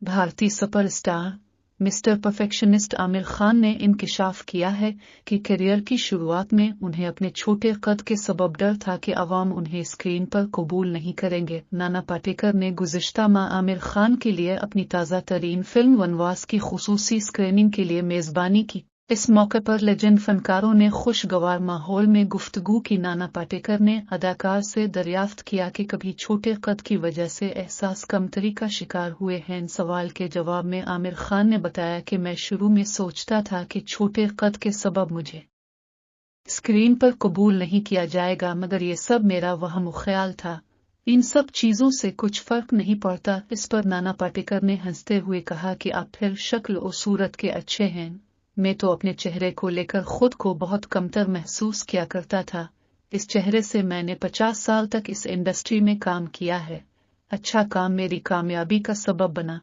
भारतीय superstar mister perfectionist Aamir Khan ने इंकशाफ किया है कि करियर की शुरुआत में उन्हें अपने छोटे कद के सबब डर था कि अवाम उन्हें स्क्रीन पर कबूल नहीं करेंगे। नाना पाटेकर ने गुज़िश्ता माह आमिर खान के लिए अपनी ताज़ा तरीन फिल्म वनवास की खुसूसी स्क्रीनिंग के लिए मेज़बानी की। इस मौके पर लेजेंड फनकारों ने खुशगवार माहौल में गुफ्तगू की। नाना पाटेकर ने अदाकार से दरियाफ्त किया कि कभी छोटे कद की वजह से एहसास कमतरी का शिकार हुए हैं। सवाल के जवाब में आमिर खान ने बताया कि मैं शुरू में सोचता था कि छोटे कद के सबब मुझे स्क्रीन पर कबूल नहीं किया जाएगा, मगर ये सब मेरा वहम ख्याल था। इन सब चीजों से कुछ फर्क नहीं पड़ता। इस पर नाना पाटेकर ने हंसते हुए कहा कि आप फिर शक्ल और सूरत के अच्छे हैं। मैं तो अपने चेहरे को लेकर खुद को बहुत कमतर महसूस किया करता था। इस चेहरे से मैंने 50 साल तक इस इंडस्ट्री में काम किया है। अच्छा काम मेरी कामयाबी का सबब बना।